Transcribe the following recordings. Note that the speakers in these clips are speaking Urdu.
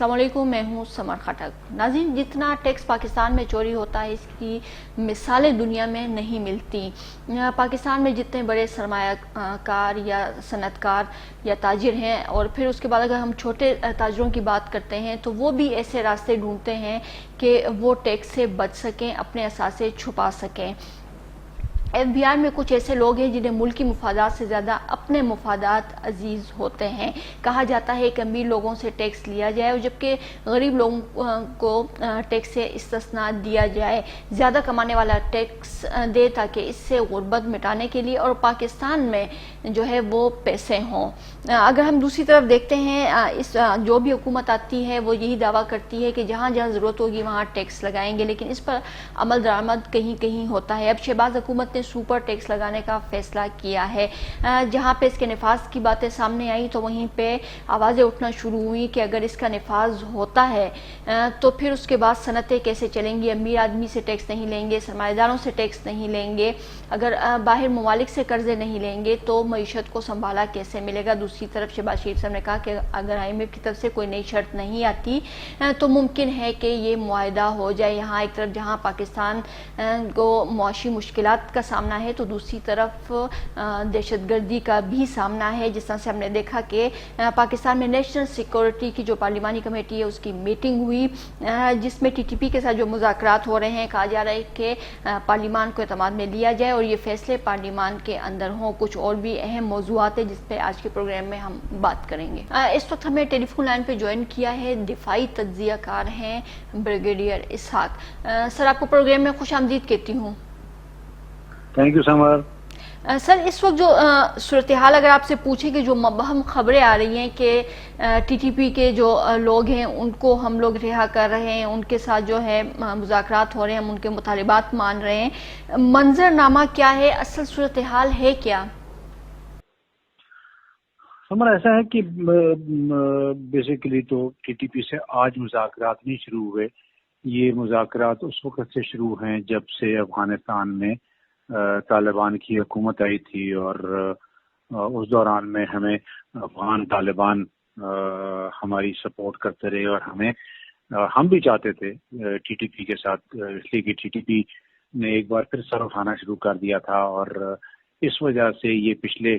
السلام علیکم، میں ہوں سمر خٹک۔ ناظرین، جتنا ٹیکس پاکستان میں چوری ہوتا ہے اس کی مثالیں دنیا میں نہیں ملتی۔ پاکستان میں جتنے بڑے سرمایہ کار یا صنعت کار یا تاجر ہیں، اور پھر اس کے بعد اگر ہم چھوٹے تاجروں کی بات کرتے ہیں تو وہ بھی ایسے راستے ڈھونڈتے ہیں کہ وہ ٹیکس سے بچ سکیں، اپنے اثاثے چھپا سکیں۔ ایف بی آئی میں کچھ ایسے لوگ ہیں جنہیں ملکی مفادات سے زیادہ اپنے مفادات عزیز ہوتے ہیں۔ کہا جاتا ہے کہ امیر لوگوں سے ٹیکس لیا جائے اور جبکہ غریب لوگوں کو ٹیکس سے استثناء دیا جائے، زیادہ کمانے والا ٹیکس دے تاکہ اس سے غربت مٹانے کے لیے اور پاکستان میں جو ہے وہ پیسے ہوں۔ اگر ہم دوسری طرف دیکھتے ہیں، جو بھی حکومت آتی ہے وہ یہی دعویٰ کرتی ہے کہ جہاں جہاں ضرورت ہوگی وہاں ٹیکس لگائیں گے، لیکن اس پر عمل درآمد کہیں کہیں ہوتا ہے۔ اب شہباز حکومت نے سپر ٹیکس لگانے کا فیصلہ کیا ہے۔ جہاں پہ اس کے نفاذ کی باتیں سامنے آئی تو وہیں پہ آوازیں اٹھنا شروع ہوئی کہ اگر اس کا نفاذ ہوتا ہے تو پھر اس کے بعد صنعتیں کیسے چلیں گی؟ امیر آدمی سے ٹیکس نہیں لیں گے، سرمایہ داروں سے ٹیکس نہیں لیں گے، اگر باہر ممالک سے قرضے نہیں لیں گے تو معیشت کو سنبھالا کیسے ملے گا؟ دوسری طرف شہباز شریف صاحب نے کہا کہ اگر آئی ایم ایف کی طرف سے کوئی نئی شرط نہیں آتی تو ممکن ہے کہ یہ معاہدہ ہو جائے۔ یہاں ایک طرف جہاں پاکستان کو معاشی مشکلات کا سامنا ہے تو دوسری طرف دہشت گردی کا بھی سامنا ہے، جس طرح سے ہم نے دیکھا کہ پاکستان میں نیشنل سیکورٹی کی جو پارلیمانی کمیٹی ہے اس کی میٹنگ ہوئی، جس میں ٹی ٹی پی کے ساتھ جو مذاکرات ہو رہے ہیں، کہا جا رہا ہے کہ پارلیمان کو اعتماد میں لیا جائے اور یہ فیصلے پارلیمان کے اندر ہوں۔ کچھ اور بھی اہم موضوعات ہیں جس پہ آج کے پروگرام میں ہم بات کریں گے۔ اس وقت ہمیں ٹیلی فون لائن پہ جوائن کیا ہے دفاعی تجزیہ کار ہیں بریگیڈیئر اسحاق۔ سر، آپ کو پروگرام میں خوش آمدید کہتی ہوں۔ تھینک یو سمر۔ سر، اس وقت جو صورتحال اگر آپ سے پوچھیں کہ جو مبہم خبریں آ رہی ہیں کہ ٹی ٹی پی کے جو لوگ ہیں ان کو ہم لوگ رہا کر رہے ہیں، ان کے ساتھ جو ہے مذاکرات ہو رہے ہیں، ہم ان کے مطالبات مان رہے ہیں، منظرنامہ کیا ہے؟ اصل صورتحال ہے کیا؟ سمر، ایسا ہے کہ بیسیکلی تو ٹی ٹی پی سے آج مذاکرات نہیں شروع ہوئے۔ یہ مذاکرات اس وقت سے شروع ہیں جب سے افغانستان میں طالبان کی حکومت آئی تھی، اور اس دوران میں ہمیں افغان طالبان ہماری سپورٹ کرتے رہے، اور ہم بھی چاہتے تھے ٹی ٹی پی کے ساتھ، اس لیے کہ ٹی ٹی پی نے ایک بار پھر سر اٹھانا شروع کر دیا تھا، اور اس وجہ سے یہ پچھلے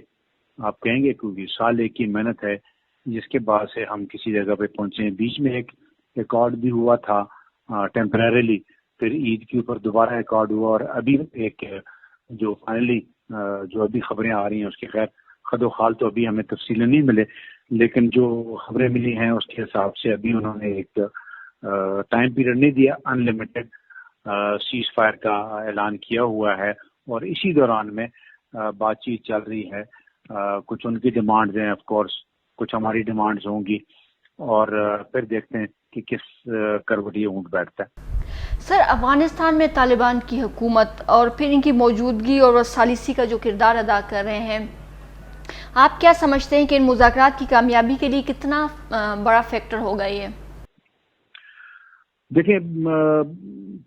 آپ کہیں گے کیونکہ سال ایک کی محنت ہے جس کے بعد سے ہم کسی جگہ پہ پہنچے ہیں۔ بیچ میں ایک ریکارڈ بھی ہوا تھا ٹیمپریریلی، پھر عید کے اوپر دوبارہ ریکارڈ ہوا، اور ابھی ایک جو فائنلی جو ابھی خبریں آ رہی ہیں اس کی خیر خد و خال تو ابھی ہمیں تفصیلیں نہیں ملے، لیکن جو خبریں ملی ہیں اس کے حساب سے ابھی انہوں نے ایک ٹائم پیریڈ نہیں دیا، ان لمیٹڈ سیز فائر کا اعلان کیا ہوا ہے، اور اسی دوران میں بات چیت چل رہی ہے۔ کچھ ان کی ڈیمانڈز ہیں، آف کورس کچھ ہماری ڈیمانڈز ہوں گی، اور پھر دیکھتے ہیں کہ کس کروٹ یہ اونٹ بیٹھتا ہے۔ سر، افغانستان میں طالبان کی حکومت اور پھر ان کی موجودگی اور ثالثی کا جو کردار ادا کر رہے ہیں، آپ کیا سمجھتے ہیں کہ ان مذاکرات کی کامیابی کے لیے کتنا بڑا فیکٹر ہوگا یہ؟ دیکھیں،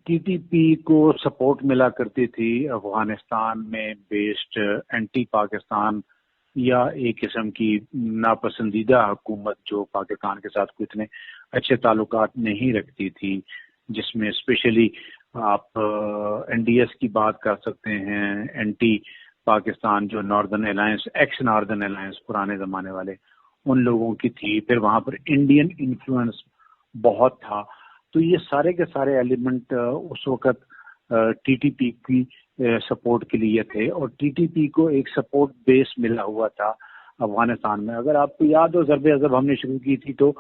ٹی ٹی پی کو سپورٹ ملا کرتی تھی افغانستان میں بیسڈ اینٹی پاکستان یا ایک قسم کی ناپسندیدہ حکومت جو پاکستان کے ساتھ کوئی اتنے اچھے تعلقات نہیں رکھتی تھی، جس میں اسپیشلی آپ این ڈی ایس کی بات کر سکتے ہیں، اینٹی پاکستان جو northern alliance, x northern alliance پرانے زمانے والے، ان لوگوں کی تھی، پھر وہاں پر انڈین انفلوئنس بہت تھا۔ تو یہ سارے کے سارے ایلیمنٹ اس وقت ٹی ٹی پی کی سپورٹ کے لیے تھے، اور ٹی ٹی پی کو ایک سپورٹ بیس ملا ہوا تھا افغانستان میں۔ اگر آپ کو یاد ہو، ضرب عضب ہم نے شروع کی تھی تو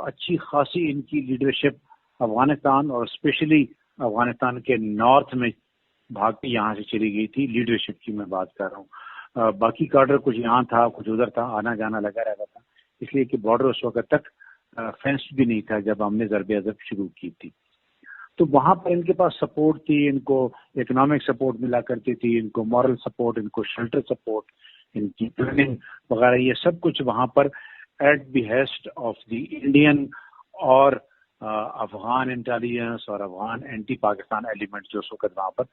اچھی خاصی ان کی لیڈرشپ افغانستان اور اسپیشلی افغانستان کے نارتھ میں بھاگ کے یہاں سے چلی گئی تھی، لیڈرشپ کی میں بات کر رہا ہوں۔ باقی کارڈر کچھ یہاں تھا، کچھ ادھر تھا، آنا جانا لگا رہتا تھا، اس لیے کہ بارڈر اس وقت تک فینس بھی نہیں تھا جب ہم نے ضرب عضب شروع کی تھی۔ تو وہاں پر ان کے پاس سپورٹ تھی، ان کو اکنامک سپورٹ ملا کرتی تھی، ان کو مورل سپورٹ، ان کو شیلٹر سپورٹ، ان کی پلاننگ وغیرہ، یہ سب کچھ وہاں پر ایٹ بیہیسٹ آف دی انڈین اور افغان انٹیلیجنس اور افغان اینٹی پاکستان ایلیمنٹ جو اس وقت وہاں پر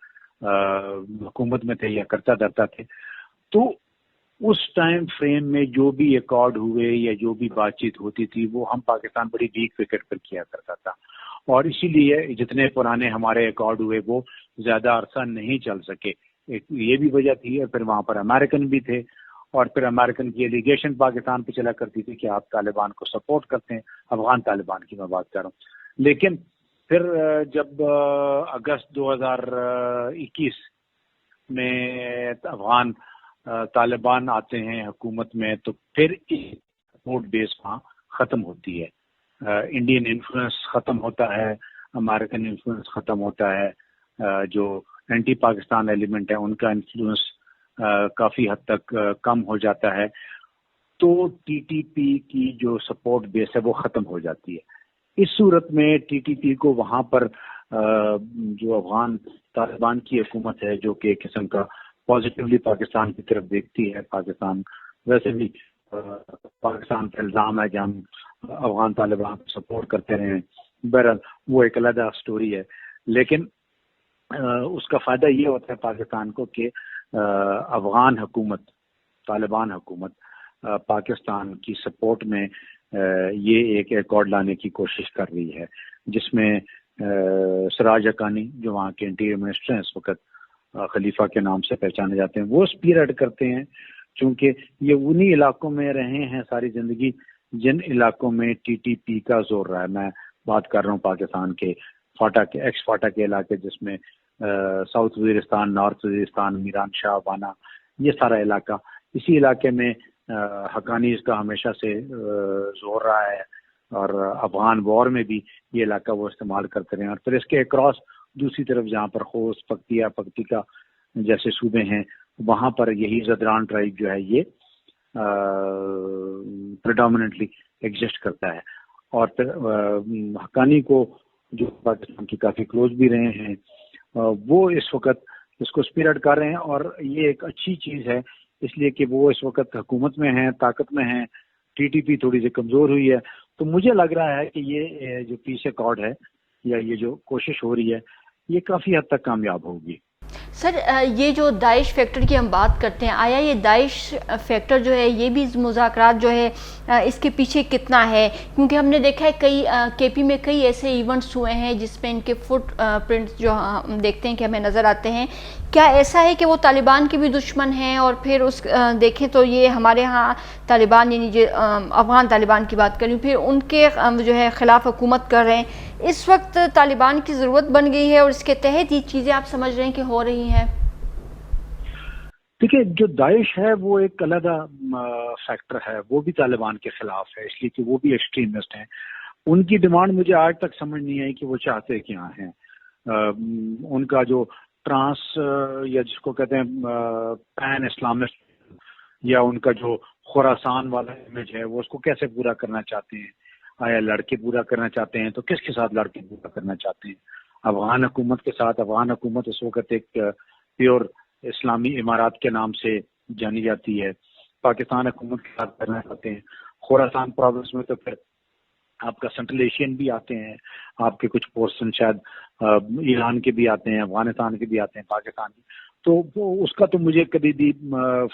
حکومت میں تھے یا کرتا دھرتا تھے۔ تو اس ٹائم فریم میں جو بھی ایکارڈ ہوئے یا جو بھی بات چیت ہوتی تھی وہ ہم پاکستان بڑی ویک وکٹ پر کیا کرتا تھا، اور اسی لیے جتنے پرانے ہمارے ایکارڈ ہوئے وہ زیادہ عرصہ نہیں چل سکے. ایک یہ بھی وجہ تھی، اور پھر وہاں پر امریکن بھی تھے، اور پھر امریکن کی ایلیگیشن پاکستان پہ چلا کرتی تھی کہ آپ طالبان کو سپورٹ کرتے ہیں، افغان طالبان کی میں بات کر رہا ہوں. لیکن پھر جب اگست 2021 میں افغان طالبان آتے ہیں حکومت میں، تو پھر سپورٹ بیس وہاں ختم ہوتی ہے. انڈین انفلوئنس ختم ہوتا ہے، امریکن انفلوئنس ختم ہوتا ہے، جو اینٹی پاکستان ایلیمنٹ ہے ان کا انفلوئنس کافی حد تک کم ہو جاتا ہے. تو ٹی ٹی پی کی جو سپورٹ بیس ہے وہ ختم ہو جاتی ہے. اس صورت میں ٹی ٹی پی کو وہاں پر جو افغان طالبان کی حکومت ہے، جو کہ ایک قسم کا پازیٹیولی پاکستان کی طرف دیکھتی ہے، پاکستان ویسے بھی پاکستان کا الزام ہے کہ ہم افغان طالبان کو سپورٹ کرتے رہے ہیں، بہرحال وہ ایک علیحدہ سٹوری ہے. لیکن اس کا فائدہ یہ ہوتا ہے پاکستان کو کہ افغان حکومت، طالبان حکومت پاکستان کی سپورٹ میں یہ ایک ایکارڈ لانے کی کوشش کر رہی ہے، جس میں سراج حقانی جو وہاں کے انٹیریئر منسٹر ہیں اس وقت، خلیفہ کے نام سے پہچانے جاتے ہیں، وہ اسپیر ہیڈ کرتے ہیں، چونکہ یہ انہی علاقوں میں رہے ہیں ساری زندگی جن علاقوں میں ٹی ٹی پی کا زور رہا ہے. میں بات کر رہا ہوں پاکستان کے فاٹا کے ایکس فاٹا کے علاقے، جس میں ساؤتھ وزیرستان، نارتھ وزیرستان، میران شاہ، وانا، یہ سارا علاقہ، اسی علاقے میں حقانیز کا ہمیشہ سے زور رہا ہے، اور افغان وار میں بھی یہ علاقہ وہ استعمال کرتے رہے ہیں. اور پھر اس کے اکراس دوسری طرف جہاں پر خوست، پکتیکا جیسے صوبے ہیں، وہاں پر یہی زدران ٹرائب جو ہے یہ پریڈومیننٹلی ایگزسٹ کرتا ہے. اور پھر حقانی کو جو پاکستان کی کافی کلوز بھی رہے ہیں، وہ اس وقت اس کو اسپیرڈ کر رہے ہیں، اور یہ ایک اچھی چیز ہے اس لیے کہ وہ اس وقت حکومت میں ہیں، طاقت میں ہیں. ٹی ٹی پی تھوڑی سی کمزور ہوئی ہے، تو مجھے لگ رہا ہے کہ یہ جو پیس ایکارڈ ہے یا یہ جو کوشش ہو رہی ہے یہ کافی حد تک کامیاب ہوگی. سر، یہ جو داعش فیکٹر کی ہم بات کرتے ہیں، آیا یہ داعش فیکٹر جو ہے یہ بھی مذاکرات جو ہے اس کے پیچھے کتنا ہے؟ کیونکہ ہم نے دیکھا ہے کئی کے پی میں کئی ایسے ایونٹس ہوئے ہیں جس میں ان کے فٹ پرنٹس جو ہم دیکھتے ہیں کہ ہمیں نظر آتے ہیں. کیا ایسا ہے کہ وہ طالبان کے بھی دشمن ہیں، اور پھر اس دیکھیں تو یہ ہمارے ہاں طالبان، یعنی جو افغان طالبان کی بات کریں، پھر ان کے جو ہے خلاف حکومت کر رہے ہیں. اس وقت طالبان کی ضرورت بن گئی ہے اور اس کے تحت یہ چیزیں آپ سمجھ رہے ہیں کہ ہو رہی ہیں؟ دیکھیے، جو داعش ہے وہ ایک علیحدہ فیکٹر ہے، وہ بھی طالبان کے خلاف ہے، اس لیے کہ وہ بھی ایکسٹریمسٹ ہیں. ان کی ڈیمانڈ مجھے آج تک سمجھ نہیں آئی کہ وہ چاہتے کیا ہیں. ان کا جو ٹرانس یا جس کو کہتے ہیں پین اسلامسٹ، یا ان کا جو خراسان والا امیج ہے وہ اس کو کیسے پورا کرنا چاہتے ہیں؟ آیا لڑکے پورا کرنا چاہتے ہیں تو کس کے ساتھ لڑکے پورا کرنا چاہتے ہیں؟ افغان حکومت کے ساتھ. افغان حکومت اس وقت ایک پیور اسلامی امارات کے نام سے جانی جاتی ہے. پاکستان حکومت کے ساتھ کرنا چاہتے ہیں. خراسان پروونس میں تو پھر آپ کا سینٹرل ایشین بھی آتے ہیں، آپ کے کچھ پورشن شاید ایران کے بھی آتے ہیں، افغانستان کے بھی آتے ہیں، پاکستان کے. تو اس کا تو مجھے کبھی بھی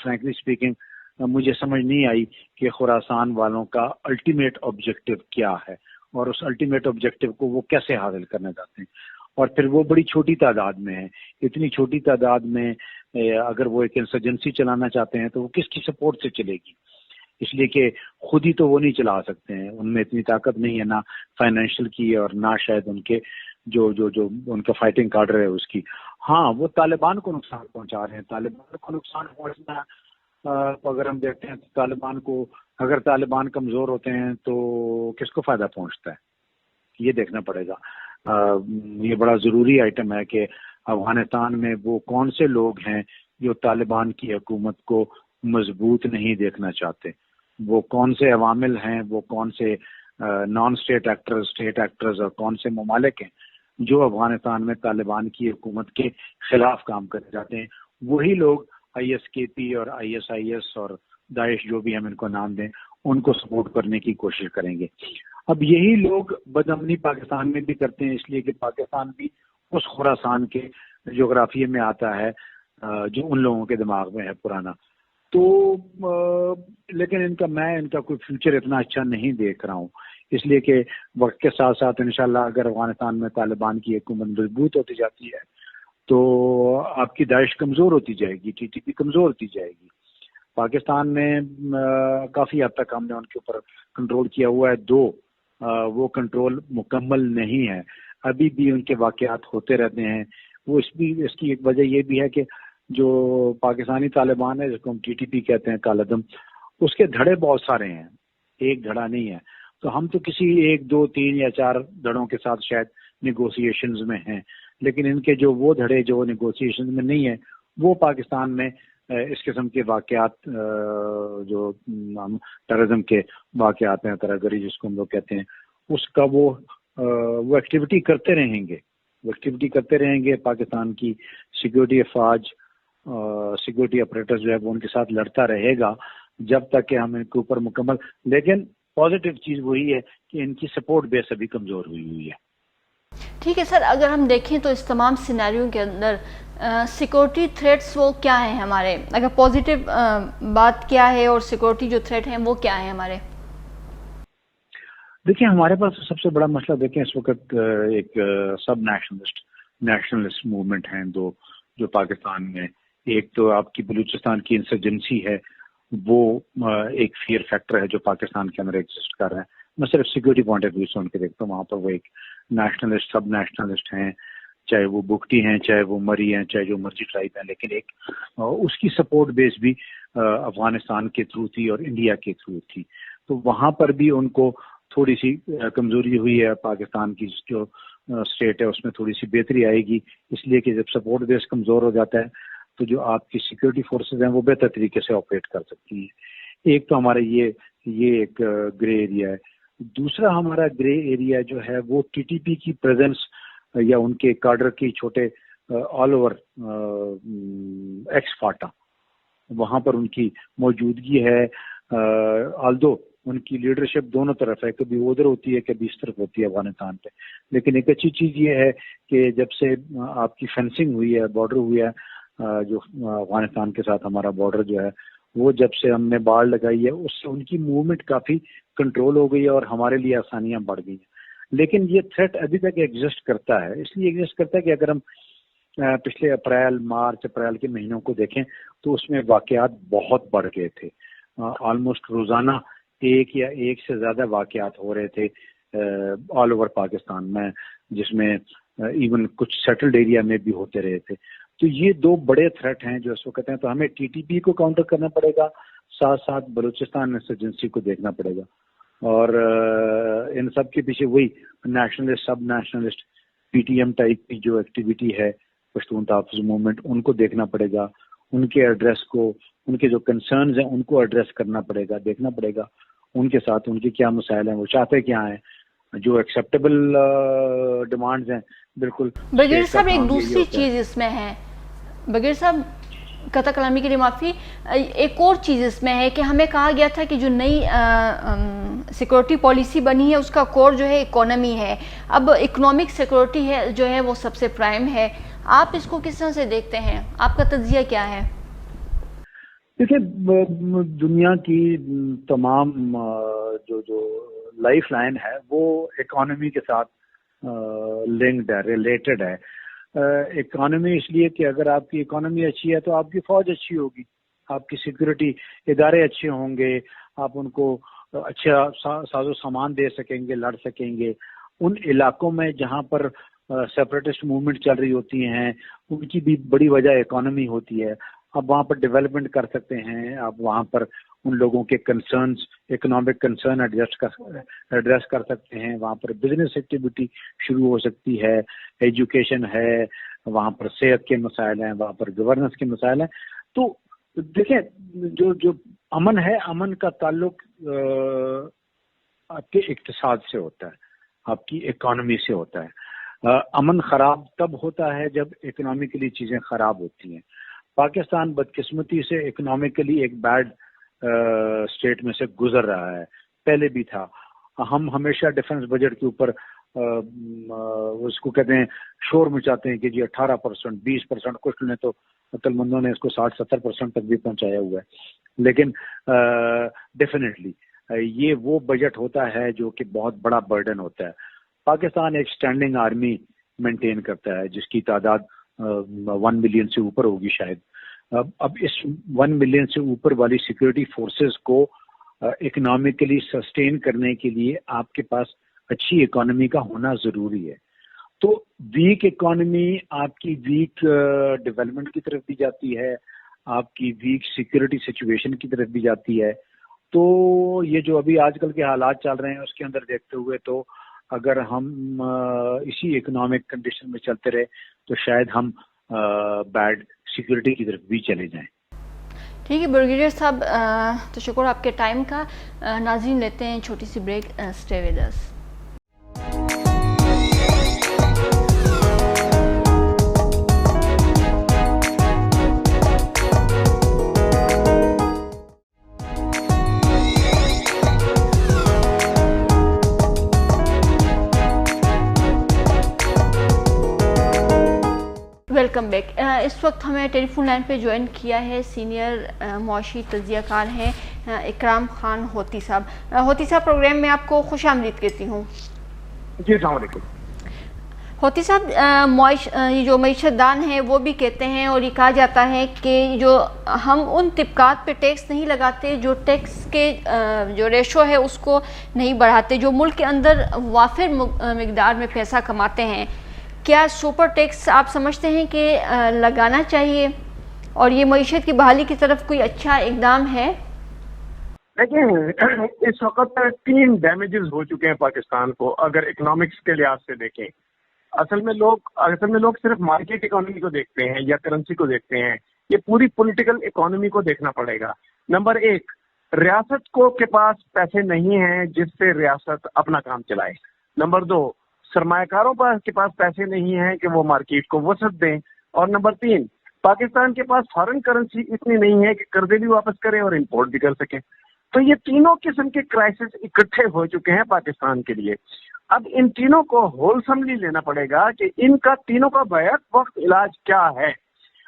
فرینکلی اسپیکنگ مجھے سمجھ نہیں آئی کہ خراسان والوں کا الٹیمیٹ آبجیکٹو کیا ہے، اور اس الٹیمیٹ آبجیکٹو کو وہ کیسے حاصل کرنا چاہتے ہیں. اور پھر وہ بڑی چھوٹی تعداد میں ہے. اتنی چھوٹی تعداد میں اگر وہ ایک انسرجنسی چلانا چاہتے ہیں تو وہ کس کی سپورٹ سے چلے گی؟ اس لیے کہ خود ہی تو وہ نہیں چلا سکتے ہیں، ان میں اتنی طاقت نہیں ہے، نہ فائنینشیل کی اور نہ شاید ان کے جو ان کا فائٹنگ کارڈر ہے اس کی. ہاں، وہ طالبان کو نقصان پہنچا رہے ہیں. طالبان کو نقصان پہنچنا اگر ہم دیکھتے ہیں تو طالبان کو، اگر طالبان کمزور ہوتے ہیں تو کس کو فائدہ پہنچتا ہے، یہ دیکھنا پڑے گا. یہ بڑا ضروری آئٹم ہے کہ افغانستان میں وہ کون سے لوگ ہیں جو طالبان کی حکومت کو مضبوط نہیں دیکھنا چاہتے، وہ کون سے عوامل ہیں، وہ کون سے non state actors, state actors, اور کون سے ممالک ہیں جو افغانستان میں طالبان کی حکومت کے خلاف کام کرنے جاتے ہیں. وہی لوگ آئی ایس کے پی اور آئی ایس اور داعش، جو بھی ہم ان کو نام دیں، ان کو سپورٹ کرنے کی کوشش کریں گے. اب یہی لوگ بدامنی پاکستان میں بھی کرتے ہیں، اس لیے کہ پاکستان بھی اس خراسان کے جغرافیے میں آتا ہے جو ان لوگوں کے دماغ میں ہے پرانا. تو لیکن ان کا کوئی فیوچر اتنا اچھا نہیں دیکھ رہا ہوں، اس لیے کہ وقت کے ساتھ ساتھ انشاءاللہ اگر افغانستان میں طالبان کی حکومت مضبوط ہوتی جاتی ہے تو آپ کی داعش کمزور ہوتی جائے گی، ٹی ٹی پی کمزور ہوتی جائے گی. پاکستان میں کافی حد تک ہم نے ان کے اوپر کنٹرول کیا ہوا ہے، وہ کنٹرول مکمل نہیں ہے، ابھی بھی ان کے واقعات ہوتے رہتے ہیں. وہ اس کی ایک وجہ یہ بھی ہے کہ جو پاکستانی طالبان ہے، جس کو ہم ٹی ٹی پی کہتے ہیں، کالعدم، اس کے دھڑے بہت سارے ہیں، ایک دھڑا نہیں ہے. تو ہم تو کسی 1 2 3 یا 4 دھڑوں کے ساتھ شاید نیگوسیشنز میں ہیں، لیکن ان کے وہ دھڑے جو نیگوسیشنز میں نہیں ہیں، وہ پاکستان میں اس قسم کے واقعات جو ہم ٹیررزم کے واقعات ہیں، ترہگری جس کو ہم لوگ کہتے ہیں، اس کا وہ ایکٹیویٹی کرتے رہیں گے. پاکستان کی سیکورٹی افواج، سیکورٹی اپریٹس جو ہے وہ ان کے ساتھ لڑتا رہے گا جب تک کہ ہم ان کے اوپر مکمل. لیکن پازیٹیو چیز وہی ہے کہ ان کی سپورٹ بیس ابھی کمزور ہوئی ہے. ٹھیک ہے سر، اگر ہم دیکھیں تو اس تمام سیناریوں کے اندر سیکورٹی تھریٹس وہ کیا ہیں ہمارے، اگر پازیٹیو بات کیا ہے اور سیکورٹی جو تھریٹ ہیں وہ کیا ہیں ہمارے؟ دیکھیں ہمارے پاس سب سے بڑا مسئلہ، دیکھیں اس وقت ایک سب نیشنلسٹ موومنٹ ہیں دو جو پاکستان میں. ایک تو آپ کی بلوچستان کی انسرجنسی ہے، وہ ایک فیئر فیکٹر ہے جو پاکستان کے اندر ایگزسٹ کر رہا ہے. میں صرف سیکورٹی پوائنٹ آف ویو سے ان کے دیکھتا ہوں، وہاں پر وہ ایک نیشنلسٹ، سب نیشنلسٹ ہیں، چاہے وہ بگٹی ہیں، چاہے وہ مری ہیں، چاہے جو مرضی ٹرائب ہیں، لیکن ایک اس کی سپورٹ بیس بھی افغانستان کے تھرو تھی اور انڈیا کے تھرو تھی. تو وہاں پر بھی ان کو تھوڑی سی کمزوری ہوئی ہے. پاکستان کی جو اسٹیٹ ہے اس میں تھوڑی سی بہتری آئے گی، اس لیے کہ جب سپورٹ بیس کمزور ہو جاتا ہے تو جو آپ کی سیکورٹی فورسز ہیں وہ بہتر طریقے سے آپریٹ کر سکتی ہیں. ایک تو ہمارا یہ ایک گرے ایریا ہے. دوسرا ہمارا گرے ایریا جو ہے وہ ٹی ٹی پی کی پریزنس یا ان کے کارڈر کی چھوٹے آل اوور ایکس فاٹا، وہاں پر ان کی موجودگی ہے. آلدو ان کی لیڈرشپ دونوں طرف ہے، کبھی ادھر ہوتی ہے کبھی اس طرف ہوتی ہے افغانستان پہ. لیکن ایک اچھی چیز یہ ہے کہ جب سے آپ کی فینسنگ ہوئی ہے، بارڈر ہوئی ہے، جو افغانستان کے ساتھ ہمارا بارڈر جو ہے وہ جب سے ہم نے باڑ لگائی ہے، اس سے ان کی موومنٹ کافی کنٹرول ہو گئی ہے اور ہمارے لیے آسانیاں بڑھ گئی ہیں. لیکن یہ تھریٹ ابھی تک ایگزسٹ کرتا ہے. اس لیے ایگزسٹ کرتا ہے کہ اگر ہم پچھلے مارچ اپریل کے مہینوں کو دیکھیں تو اس میں واقعات بہت بڑھ گئے تھے. آلموسٹ روزانہ ایک یا ایک سے زیادہ واقعات ہو رہے تھے آل اوور پاکستان میں، جس میں ایون کچھ سیٹلڈ ایریا میں بھی ہوتے رہے تھے. تو یہ دو بڑے تھریٹ ہیں جو اس وقت ہیں. تو ہمیں ٹی ٹی پی کو کاؤنٹر کرنا پڑے گا، ساتھ ساتھ بلوچستان انسرجنسی کو دیکھنا پڑے گا، اور ان سب کے پیچھے وہی نیشنلسٹ، سب nationalist, P T M type کی جو ایکٹیویٹی ہے، پشتون تحفظ موومنٹ، ان کو دیکھنا پڑے گا. ان کے ایڈریس کو، ان کے جو کنسرنز ہیں ان کو ایڈریس کرنا پڑے گا، دیکھنا پڑے گا ان کے ساتھ ان کے کیا مسائل ہیں، وہ چاہتے کیا ہیں. جو ایکسیپٹیبل ڈیمانڈز ہیں بالکل. بغیر صاحب ایک دوسری چیز اس میں ہے، بغیر صاحب قطع کلامی کے لیے معافی، ایک اور چیز اس میں ہے کہ ہمیں کہا گیا تھا کہ جو نئی سیکورٹی پالیسی بنی ہے اس کا کور جو ہے اکانومی ہے. اب اکنامک سیکورٹی ہے جو ہے وہ سب سے پرائم ہے. آپ اس کو کس طرح سے دیکھتے ہیں؟ آپ کا تجزیہ کیا ہے؟ دیکھیں دنیا کی تمام جو لائف لائن ہے وہ اکانومی کے ساتھ لنکڈ ہے، ریلیٹڈ ہے. اکانومی اس لیے کہ اگر آپ کی اکانومی اچھی ہے تو آپ کی فوج اچھی ہوگی، آپ کی سیکورٹی ادارے اچھے ہوں گے، آپ ان کو اچھا ساز و سامان دے سکیں گے، لڑ سکیں گے. ان علاقوں میں جہاں پر سیپریٹسٹ موومنٹ چل رہی ہوتی ہیں ان کی بھی بڑی وجہ اکانومی ہوتی ہے. آپ وہاں پر ڈیولپمنٹ کر سکتے ہیں، آپ وہاں پر ان لوگوں کے کنسرنز، اکنامک کنسرن ایڈریس کر سکتے ہیں. وہاں پر بزنس ایکٹیویٹی شروع ہو سکتی ہے، ایجوکیشن ہے، وہاں پر صحت کے مسائل ہیں، وہاں پر گورننس کے مسائل ہیں. تو دیکھیں جو امن ہے، امن کا تعلق آپ کے اقتصاد سے ہوتا ہے، آپ کی اکانومی سے ہوتا ہے. امن خراب تب ہوتا ہے جب اکنامکلی چیزیں خراب ہوتی ہیں. پاکستان بدقسمتی سے اکنامکلی ایک بیڈ اسٹیٹ میں سے گزر رہا ہے، پہلے بھی تھا. ہم ہمیشہ ڈیفنس بجٹ کے اوپر اس کو کہتے ہیں شور مچاتے ہیں کہ جی 18%، 20%، کچھ نے تو عقل مندوں نے اس کو 60-70% تک بھی پہنچایا ہوا ہے. لیکن ڈیفینیٹلی یہ وہ بجٹ ہوتا ہے جو کہ بہت بڑا برڈن ہوتا ہے. پاکستان ایک اسٹینڈنگ آرمی مینٹین کرتا ہے جس کی تعداد 1 ملین سے اوپر ہوگی شاید. اب اس 1 ملین سے اوپر والی سیکورٹی فورسز کو اکنامکلی سسٹین کرنے کے لیے آپ کے پاس اچھی اکانومی کا ہونا ضروری ہے. تو ویک اکانومی آپ کی ویک ڈیولپمنٹ کی طرف بھی جاتی ہے, آپ کی ویک سیکورٹی سچویشن کی طرف بھی جاتی ہے. تو یہ جو ابھی آج کل کے حالات چل رہے ہیں اس کے اندر دیکھتے ہوئے تو اگر ہم اسی اکنامک کنڈیشن میں چلتے رہے تو شاید ہم بیڈ سیکورٹی کی طرف بھی چلے جائیں. ٹھیک ہے بریگیڈیئر صاحب, تو شکر آپ کے ٹائم کا. ناظرین لیتے ہیں چھوٹی سی break, stay with us. Welcome back. اس وقت ہمیں ٹیلی فون لائن پہ جوائن کیا ہے سینئر معاشی تجزیہ کار ہیں اکرام خان ہوتی صاحب. ہوتی صاحب, پروگرام میں آپ کو خوش آمدید کہتی ہوں. جی السلام علیکم. ہوتی صاحب, یہ جو معیشت دان ہیں وہ بھی کہتے ہیں اور یہ کہا جاتا ہے کہ جو ہم ان طبقات پہ ٹیکس نہیں لگاتے جو ٹیکس کے جو ریشو ہے اس کو نہیں بڑھاتے, جو ملک کے اندر وافر مقدار میں پیسہ کماتے ہیں. کیا سپر ٹیکس آپ سمجھتے ہیں کہ لگانا چاہیے اور یہ معیشت کی بحالی کی طرف کوئی اچھا اقدام ہے؟ دیکھیں, اس وقت 3 ڈیمیجز ہو چکے ہیں پاکستان کو اگر اکنامکس کے لحاظ سے دیکھیں. اصل میں لوگ صرف مارکیٹ اکانومی کو دیکھتے ہیں یا کرنسی کو دیکھتے ہیں. یہ پوری پولیٹیکل اکانومی کو دیکھنا پڑے گا. نمبر 1, ریاست کے پاس پیسے نہیں ہیں جس سے ریاست اپنا کام چلائے. نمبر 2, سرمایہ کاروں کے پاس پیسے نہیں ہیں کہ وہ مارکیٹ کو وسعت دیں. اور نمبر 3, پاکستان کے پاس فارن کرنسی اتنی نہیں ہے کہ قرضے بھی واپس کرے اور امپورٹ بھی کر سکے. تو یہ تینوں قسم کے کرائسس اکٹھے ہو چکے ہیں پاکستان کے لیے. اب ان تینوں کو ہولسملی لینا پڑے گا کہ ان کا تینوں کا بیک وقت علاج کیا ہے.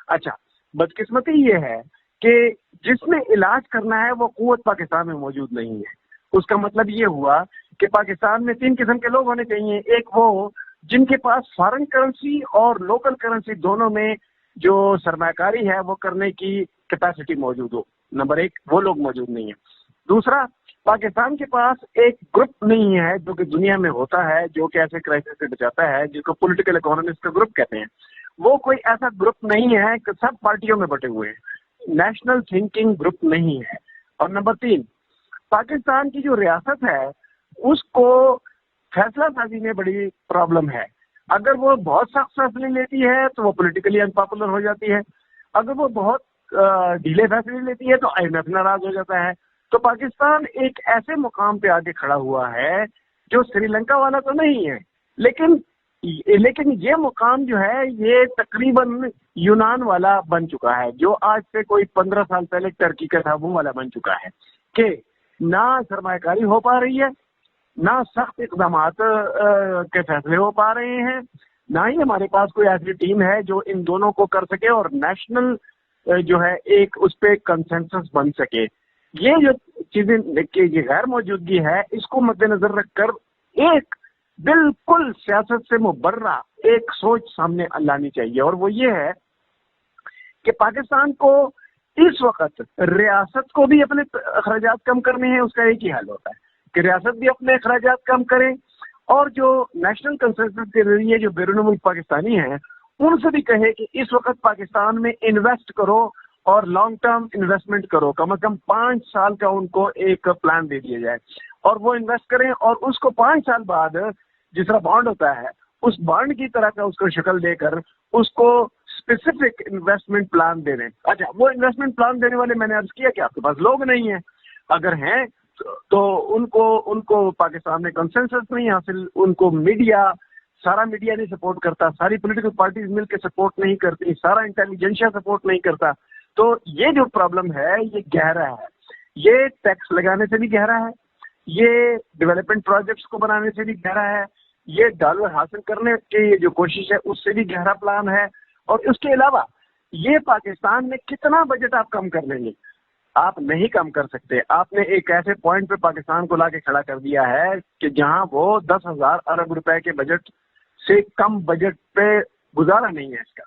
اچھا, بدقسمتی یہ ہے کہ جس میں علاج کرنا ہے وہ قوت پاکستان میں موجود نہیں ہے. اس کا مطلب یہ ہوا کہ پاکستان میں 3 قسم کے لوگ ہونے چاہیے. ایک وہ جن کے پاس فارن کرنسی اور لوکل کرنسی دونوں میں جو سرمایہ کاری ہے وہ کرنے کی کیپیسٹی موجود ہو. نمبر 1, وہ لوگ موجود نہیں ہیں. دوسرا, پاکستان کے پاس ایک گروپ نہیں ہے جو کہ دنیا میں ہوتا ہے جو کہ ایسے کرائسس سے بچاتا ہے, جس کو پولیٹیکل اکانومسٹ کا گروپ کہتے ہیں. وہ کوئی ایسا گروپ نہیں ہے کہ سب پارٹیوں میں بٹے ہوئے ہیں. نیشنل تھنکنگ گروپ نہیں ہے. اور نمبر 3, پاکستان کی جو ریاست ہے اس کو فیصلہ سازی میں بڑی پرابلم ہے. اگر وہ بہت سخت فیصلے لیتی ہے تو وہ پولیٹیکلی انپاپولر ہو جاتی ہے. اگر وہ بہت ڈھیلے فیصلے لیتی ہے تو IMF ناراض ہو جاتا ہے. تو پاکستان ایک ایسے مقام پہ آگے کھڑا ہوا ہے جو سری لنکا والا تو نہیں ہے, لیکن یہ مقام جو ہے یہ تقریباً یونان والا بن چکا ہے, جو آج سے کوئی 15 سال پہلے ترکی کا تھا وہ والا بن چکا ہے کہ نہ سرمایہ کاری ہو پا رہی ہے, نہ سخت اقدامات کے فیصلے ہو پا رہے ہیں, نہ ہی ہمارے پاس کوئی ایسی ٹیم ہے جو ان دونوں کو کر سکے اور نیشنل جو ہے ایک اس پہ کنسنسس بن سکے. یہ جو چیزیں یہ غیر موجودگی ہے اس کو مد نظر رکھ کر ایک بالکل سیاست سے مبرہ ایک سوچ سامنے لانی چاہیے, اور وہ یہ ہے کہ پاکستان کو اس وقت ریاست کو بھی اپنے اخراجات کم کرنے ہیں. اس کا ایک ہی حل ہوتا ہے کہ ریاست بھی اپنے اخراجات کم کرے اور جو نیشنل کنسنسس کے ذریعے جو بیرون ملک پاکستانی ہیں ان سے بھی کہے کہ اس وقت پاکستان میں انویسٹ کرو اور لانگ ٹرم انویسٹمنٹ کرو. کم از کم 5 سال کا ان کو ایک پلان دے دیا جائے اور وہ انویسٹ کریں, اور اس کو 5 سال بعد جس طرح بانڈ ہوتا ہے اس بانڈ کی طرح کا اس کو شکل دے کر اس کو اسپیسیفک انویسٹمنٹ پلان دے دیں. اچھا, وہ انویسٹمنٹ پلان دینے والے میں نے عرض کیا کہ آپ کے پاس لوگ نہیں ہیں. اگر ہیں تو ان کو پاکستان میں کنسنسس نہیں حاصل, ان کو سارا میڈیا نہیں سپورٹ کرتا, ساری پولیٹیکل پارٹیز مل کے سپورٹ نہیں کرتی, سارا انٹیلیجنشیا سپورٹ نہیں کرتا. تو یہ جو پرابلم ہے یہ گہرا ہے, یہ ٹیکس لگانے سے بھی گہرا ہے, یہ ڈیولپمنٹ پروجیکٹس کو بنانے سے بھی گہرا ہے, یہ ڈالر حاصل کرنے کی جو کوشش ہے اس سے بھی گہرا پلان ہے. اور اس کے علاوہ یہ پاکستان میں کتنا بجٹ آپ کم کر لیں گے؟ آپ نہیں کم کر سکتے. آپ نے ایک ایسے پوائنٹ پہ پاکستان کو لا کے کھڑا کر دیا ہے کہ جہاں وہ 10,000 ارب روپے کے بجٹ سے کم بجٹ پہ گزارا نہیں ہے اس کا,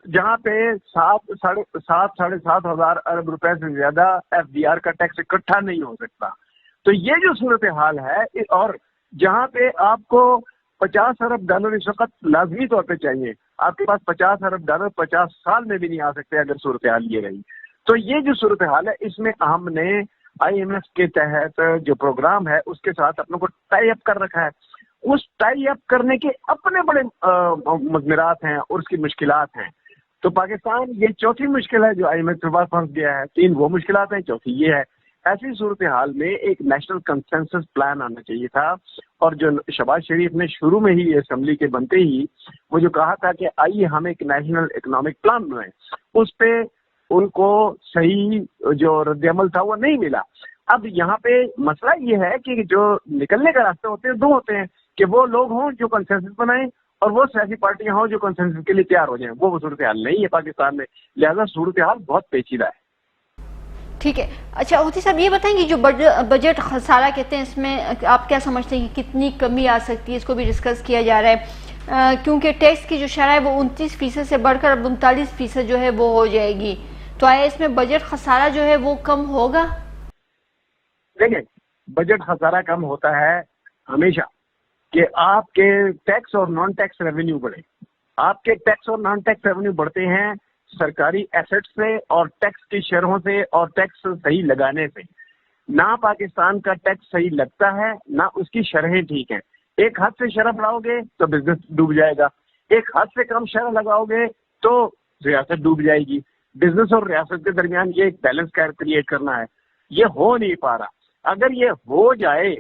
جہاں پہ 7,000 ارب روپے سے زیادہ FDR کا ٹیکس اکٹھا نہیں ہو سکتا. تو یہ جو صورتحال ہے, اور جہاں پہ آپ کو $50 ارب اس وقت لازمی طور پہ چاہیے, آپ کے پاس $50 ارب 50 سال میں بھی نہیں آ سکتے اگر صورتحال یہ رہی. تو یہ جو صورتحال ہے, اس میں ہم نے IMF کے تحت جو پروگرام ہے اس کے ساتھ اپنے کو ٹائی اپ کر رکھا ہے. اس ٹائی اپ کرنے کے اپنے بڑے مضمرات ہیں اور اس کی مشکلات ہیں. تو پاکستان یہ چوتھی مشکل ہے جو IMF کے پاس پھنس گیا ہے. 3 وہ مشکلات ہیں, چوتھی یہ ہے. ایسی صورتحال میں ایک نیشنل کنسنسس پلان آنا چاہیے تھا, اور جو شہباز شریف نے شروع میں ہی اسمبلی کے بنتے ہی وہ جو کہا تھا کہ آئیے ہم ایک نیشنل اکنامک پلان بنائیں, اس پہ ان کو صحیح جو رد عمل تھا وہ نہیں ملا. اب یہاں پہ مسئلہ یہ ہے کہ جو نکلنے کا راستہ ہوتے ہیں 2 ہوتے ہیں, کہ وہ لوگ ہوں جو کنسنسس بنائیں اور وہ سیاسی پارٹیاں ہوں جو کنسنسس کے لیے تیار ہو جائیں. وہ صورتحال نہیں ہے پاکستان میں, لہذا صورتحال بہت پیچیدہ ہے. ٹھیک ہے. اچھا ہوتی صاحب یہ بتائیں کہ جو بجٹ خسارہ کہتے ہیں, اس میں آپ کیا سمجھتے ہیں کہ کتنی کمی آ سکتی ہے؟ اس کو بھی ڈسکس کیا جا رہا ہے, کیونکہ ٹیکس کی جو شرح ہے وہ 29% سے بڑھ کر اب 39% جو ہے وہ ہو جائے گی. تو آیا اس میں بجٹ خسارہ جو ہے وہ کم ہوگا؟ دیکھیں, بجٹ خسارہ کم ہوتا ہے ہمیشہ کہ آپ کے ٹیکس اور نان ٹیکس ریونیو بڑھے. آپ کے ٹیکس اور نان ٹیکس ریونیو بڑھتے ہیں سرکاری ایسٹ سے اور ٹیکس کی شرحوں سے اور ٹیکس صحیح لگانے سے. نہ پاکستان کا ٹیکس صحیح لگتا ہے نہ اس کی شرحیں ٹھیک ہیں. ایک حد سے شرح بڑھاؤ گے تو بزنس ڈوب جائے گا, ایک حد سے کم شرح لگاؤ گے تو ریاست ڈوب جائے گی. بزنس اور ریاست کے درمیان یہ ایک بیلنس کریٹ کرنا ہے, یہ ہو نہیں پا رہا. اگر یہ ہو جائے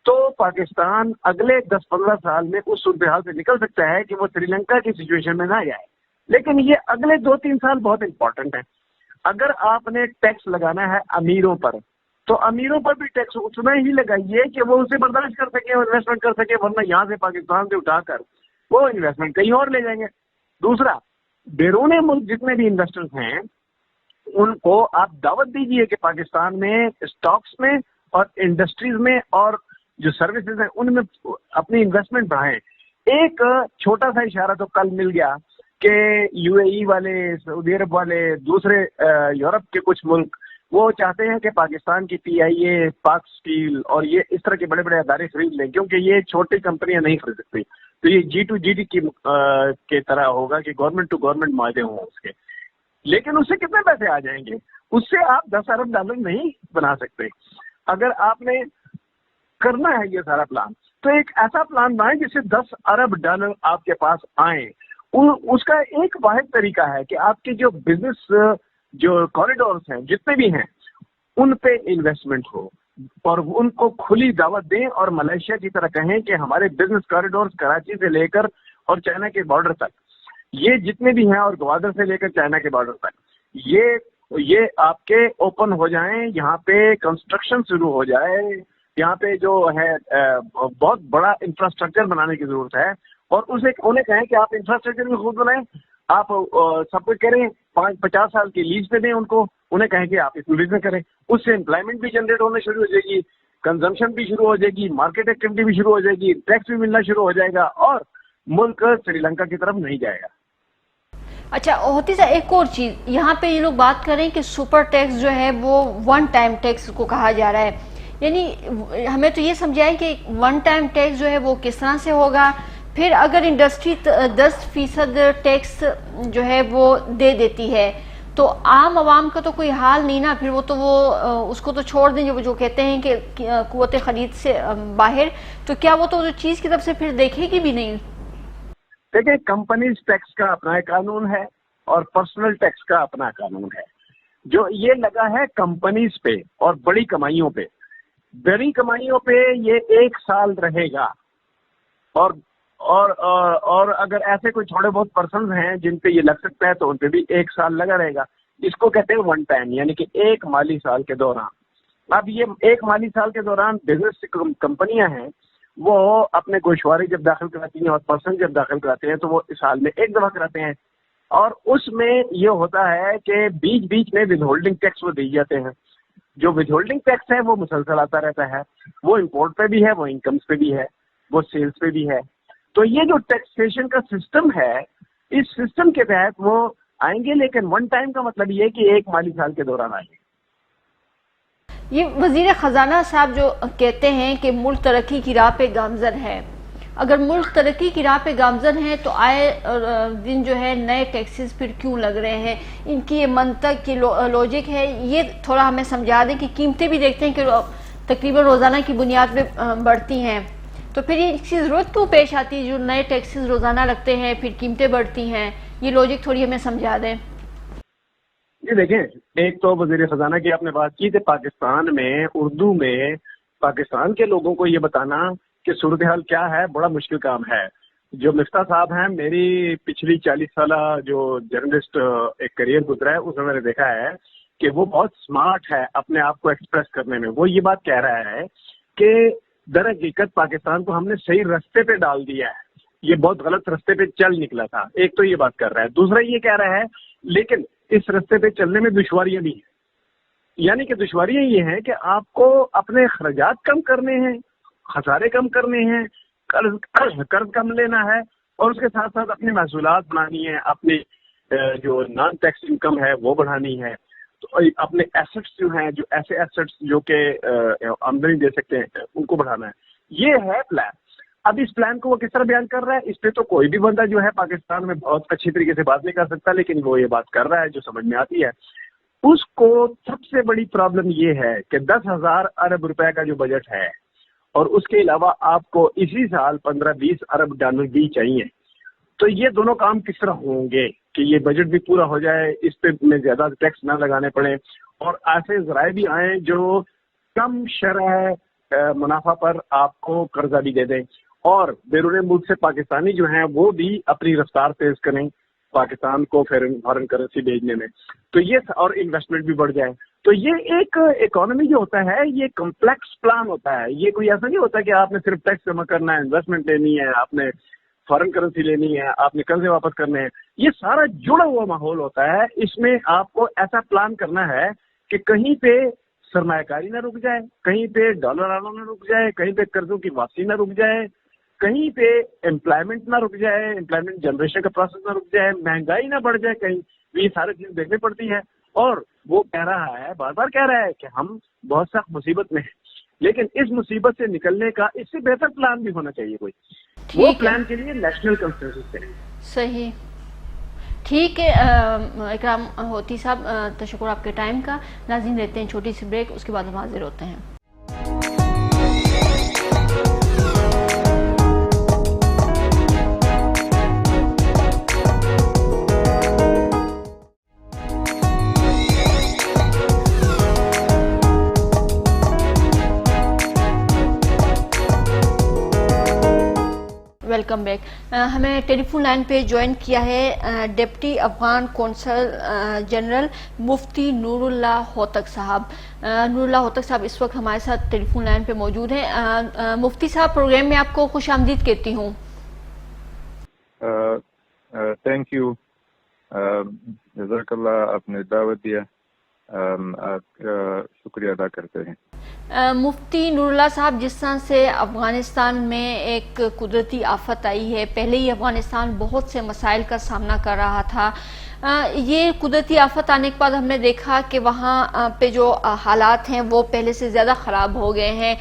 تو پاکستان اگلے 10-15 سال میں اس صورتحال سے نکل سکتا ہے کہ وہ سری لنکا کی سچویشن میں نہ جائے. لیکن یہ اگلے 2-3 سال بہت امپورٹنٹ ہیں. اگر آپ نے ٹیکس لگانا ہے امیروں پر تو امیروں پر بھی ٹیکس اتنا ہی لگائیے کہ وہ اسے برداشت کر سکیں اور انویسٹمنٹ کر سکیں, ورنہ یہاں سے پاکستان سے اٹھا کر وہ انویسٹمنٹ کہیں اور لے جائیں گے. دوسرا, بیرون ملک جتنے بھی انویسٹرز ہیں ان کو آپ دعوت دیجیے کہ پاکستان میں اسٹاکس میں اور انڈسٹریز میں اور جو سروسز ہیں ان میں اپنی انویسٹمنٹ بڑھائیں. ایک چھوٹا سا اشارہ تو کل مل گیا کہ UAE والے, سعودی عرب والے, دوسرے یورپ کے کچھ ملک وہ چاہتے ہیں کہ پاکستان کی PIA, پاک اسٹیل اور یہ اس طرح کے بڑے بڑے ادارے خرید لیں, کیونکہ یہ چھوٹی کمپنیاں نہیں خرید سکتی. تو یہ G2GD کی طرح ہوگا کہ گورنمنٹ ٹو گورنمنٹ معاہدے ہوں اس کے. لیکن اس سے کتنے پیسے آ جائیں گے؟ اس سے آپ $10 ارب نہیں بنا سکتے. اگر آپ نے کرنا ہے یہ سارا پلان تو ایک ایسا پلان بنائیں جس سے $10 ارب آپ کے پاس آئیں. اس کا ایک واحد طریقہ ہے کہ آپ کے جو بزنس جو کوریڈورز ہیں جتنے بھی ہیں ان پہ انویسٹمنٹ ہو اور ان کو کھلی دعوت دیں, اور ملیشیا کی طرح کہیں کہ ہمارے بزنس کوریڈورز کراچی سے لے کر اور چائنا کے بارڈر تک یہ جتنے بھی ہیں, اور گوادر سے لے کر چائنا کے بارڈر تک یہ آپ کے اوپن ہو جائیں. یہاں پہ کنسٹرکشن شروع ہو جائے. یہاں پہ جو ہے بہت بڑا انفراسٹرکچر بنانے کی ضرورت ہے, اور انہیں کہیں کہ آپ انفراسٹرکچر بھی خود بنائیں. آپ سب کچھ کریں, 50 سال کی لیز پہ دیں ان کو, انہیں کہیں کہ آپ اس میں بزنس کریں. اس سے امپلائمنٹ بھی جنریٹ ہونا شروع ہو جائے گی, کنزمپشن بھی شروع ہو جائے گی, مارکیٹ ایکٹیویٹی بھی شروع ہو جائے گی, ٹیکس بھی ملنا شروع ہو جائے گا, اور ملک سری لنکا کی طرف نہیں جائے گا. اچھا ہوتی ہے ایک اور چیز, یہاں پہ یہ لوگ بات کریں کہ سپر ٹیکس جو ہے وہ 1 ٹائم ٹیکس کو کہا جا رہا ہے. یعنی ہمیں تو یہ سمجھائیں کہ 1 ٹائم ٹیکس جو ہے وہ کس طرح سے ہوگا. پھر اگر انڈسٹری 10% ٹیکس جو ہے وہ دے دیتی ہے تو عام عوام کا تو کوئی حال نہیں نا. پھر وہ اس کو تو چھوڑ دیں, جو کہتے ہیں کہ قوت خرید سے باہر, تو کیا وہ تو چیز کی طرف سے پھر دیکھے گی بھی نہیں؟ دیکھیں, کمپنیز ٹیکس کا اپنا قانون ہے اور پرسنل ٹیکس کا اپنا قانون ہے. جو یہ لگا ہے کمپنیز پہ اور بڑی کمائیوں پہ, بڑی کمائیوں پہ یہ 1 سال رہے گا, اور اگر ایسے کوئی تھوڑے بہت پرسنز ہیں جن پہ یہ لگ سکتا ہے تو ان پہ بھی 1 سال لگا رہے گا. اس کو کہتے ہیں 1 ٹائم, یعنی کہ 1 مالی سال کے دوران. اب یہ 1 مالی سال کے دوران بزنس کمپنیاں ہیں وہ اپنے گوشواری جب داخل کراتی ہیں اور پرسن جب داخل کراتے ہیں تو وہ اس سال میں 1 دفعہ کراتے ہیں. اور اس میں یہ ہوتا ہے کہ بیچ بیچ میں ود ہولڈنگ ٹیکس وہ دی جاتے ہیں. جو ود ہولڈنگ ٹیکس ہے وہ مسلسل آتا رہتا ہے, وہ امپورٹ پہ بھی ہے, وہ انکمس پہ بھی ہے, وہ سیلز پہ بھی ہے. تو یہ جو ٹیکسیشن کا سسٹم ہے, اس سسٹم کے تحت وہ آئیں گے, لیکن ون ٹائم کا مطلب یہ کہ ایک مالی سال کے دوران آئیں گے. یہ وزیر خزانہ صاحب جو کہتے ہیں کہ ملک ترقی کی راہ پہ گامزن ہے, اگر ملک ترقی کی راہ پہ گامزن ہے تو آئے دن جو ہے نئے ٹیکسز پھر کیوں لگ رہے ہیں؟ ان کی یہ منطق کی لوجک ہے, یہ تھوڑا ہمیں سمجھا دیں کہ قیمتیں بھی دیکھتے ہیں کہ تقریباً روزانہ کی بنیاد پہ بڑھتی ہیں, تو پھر اس کی ضرورت کیوں پیش آتی ہے جو نئے ٹیکسز روزانہ لگتے ہیں پھر قیمتیں بڑھتی ہیں؟ یہ لوجک تھوڑی ہمیں سمجھا دیں. یہ دیکھیں, ایک تو وزیر خزانہ کی آپ نے بات کی تھی, پاکستان میں اردو میں پاکستان کے لوگوں کو یہ بتانا کہ صورتحال کیا ہے بڑا مشکل کام ہے. جو مفتاح صاحب ہیں, میری پچھلی 40 سالہ جو جرنلسٹ ایک کریئر گزرا ہے اس میں نے دیکھا ہے کہ وہ بہت سمارٹ ہے اپنے آپ کو ایکسپریس کرنے میں. وہ یہ بات کہہ رہا ہے کہ در حقیقت پاکستان کو ہم نے صحیح رستے پہ ڈال دیا ہے, یہ بہت غلط رستے پہ چل نکلا تھا. ایک تو یہ بات کر رہا ہے. دوسرا یہ کہہ رہا ہے لیکن اس رستے پہ چلنے میں دشواریاں بھی ہیں, یعنی کہ دشواریاں یہ ہیں کہ آپ کو اپنے اخراجات کم کرنے ہیں, خسارے کم کرنے ہیں, قرض کم لینا ہے, اور اس کے ساتھ ساتھ اپنی محصولات بنانی ہے, اپنی جو نان ٹیکس انکم ہے وہ بڑھانی ہے, تو اپنے ایسٹس جو ہیں, جو ایسے ایسٹس جو کہ آمدنی دے سکتے ہیں ان کو بڑھانا ہے. یہ ہے پلان. اب اس پلان کو وہ کس طرح بیان کر رہا ہے, اس پہ تو کوئی بھی بندہ جو ہے پاکستان میں بہت اچھی طریقے سے بات نہیں کر سکتا, لیکن وہ یہ بات کر رہا ہے جو سمجھ میں آتی ہے. اس کو سب سے بڑی پرابلم یہ ہے کہ 10,000 ارب روپے کا جو بجٹ ہے, اور اس کے علاوہ آپ کو اسی سال 15-20 ارب ڈالر بھی چاہیے. تو یہ دونوں کام کس طرح ہوں گے کہ یہ بجٹ بھی پورا ہو جائے, اس پہ میں زیادہ ٹیکس نہ لگانے پڑے, اور ایسے ذرائع بھی آئیں جو کم شرح منافع پر آپ کو قرضہ بھی دے دیں, اور بیرون ملک سے پاکستانی جو ہیں وہ بھی اپنی رفتار تیز کریں پاکستان کو فارن کرنسی بھیجنے میں, تو یہ اور انویسٹمنٹ بھی بڑھ جائے. تو یہ ایک اکانومی جو ہوتا ہے یہ کمپلیکس پلان ہوتا ہے. یہ کوئی ایسا نہیں ہوتا کہ آپ نے صرف ٹیکس جمع کرنا ہے, انویسٹمنٹ لینی ہے, آپ نے فارن کرنسی لینی ہے, آپ نے قرضے واپس کرنے ہیں. یہ سارا جڑا ہوا ماحول ہوتا ہے. اس میں آپ کو ایسا پلان کرنا ہے کہ کہیں پہ سرمایہ کاری نہ رک جائے, کہیں پہ ڈالر آنا نہ رک جائے, کہیں پہ قرضوں کی واپسی نہ رک جائے, کہیں پہ امپلائمنٹ نہ رک جائے, امپلائمنٹ جنریشن کا پروسیس نہ رک جائے, مہنگائی نہ بڑھ جائے کہیں. یہ ساری چیزیں دیکھنی پڑتی ہے. اور وہ کہہ رہا ہے, بار بار کہہ رہا ہے کہ ہم بہت سخت مصیبت میں ہیں, لیکن اس مصیبت سے نکلنے کا اس سے بہتر پلان بھی ہونا چاہیے کوئی. وہ پلان کے لیے نیشنل کنسنسس ہے. صحیح, ٹھیک ہے. اکرام ہوتی صاحب, تشکر آپ کے ٹائم کا. ناظرین لیتے ہیں چھوٹی سی بریک, اس کے بعد ہم حاضر ہوتے ہیں. Welcome back. ہمیں ٹیلی فون لائن پہ جوائن کیا ہے ڈپٹی افغان کونسل جنرل مفتی نور اللہ ہوتک صاحب. نور اللہ ہوتک صاحب اس وقت ہمارے ساتھ ٹیلی فون لائن پہ موجود ہیں. مفتی صاحب, پروگرام میں آپ کو خوش آمدید کہتی ہوں. تھینک یو, جزاک اللہ, آپ نے دعوت دیا, آپ شکریہ ادا کرتے ہیں. مفتی نور اللہ صاحب, جس طرح سے افغانستان میں ایک قدرتی آفت آئی ہے, پہلے ہی افغانستان بہت سے مسائل کا سامنا کر رہا تھا. یہ قدرتی آفت آنے کے بعد ہم نے دیکھا کہ وہاں پہ جو حالات ہیں وہ پہلے سے زیادہ خراب ہو گئے ہیں,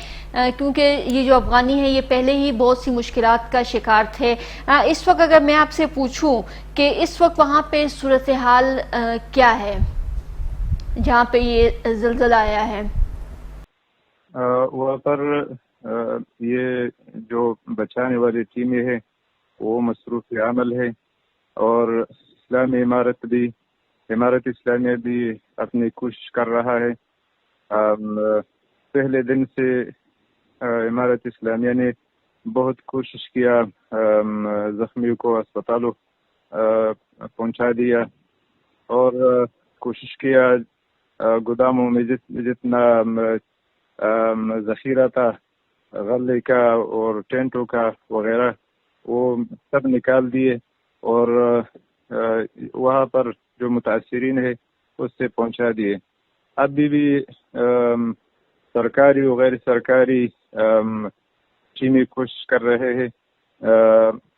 کیونکہ یہ جو افغانی ہیں یہ پہلے ہی بہت سی مشکلات کا شکار تھے. اس وقت اگر میں آپ سے پوچھوں کہ اس وقت وہاں پہ صورتحال کیا ہے جہاں پہ یہ زلزلہ آیا ہے؟ وہاں پر یہ جو بچانے والی ٹیمیں ہیں وہ مصروف عمل ہے, اور اسلامی امارت اسلامیہ بھی اپنی کوشش کر رہا ہے. پہلے دن سے امارت اسلامیہ نے بہت کوشش کیا, زخمیوں کو اسپتالوں پہنچا دیا, اور کوشش کیا گوداموں میں جتنا ذخیرہ تھا غلے کا اور ٹینٹوں کا وغیرہ وہ سب نکال دیے, اور وہاں پر جو متاثرین ہے اس سے پہنچا دیے. ابھی بھی سرکاری و غیر سرکاری ٹیمیں کوشش کر رہے ہیں.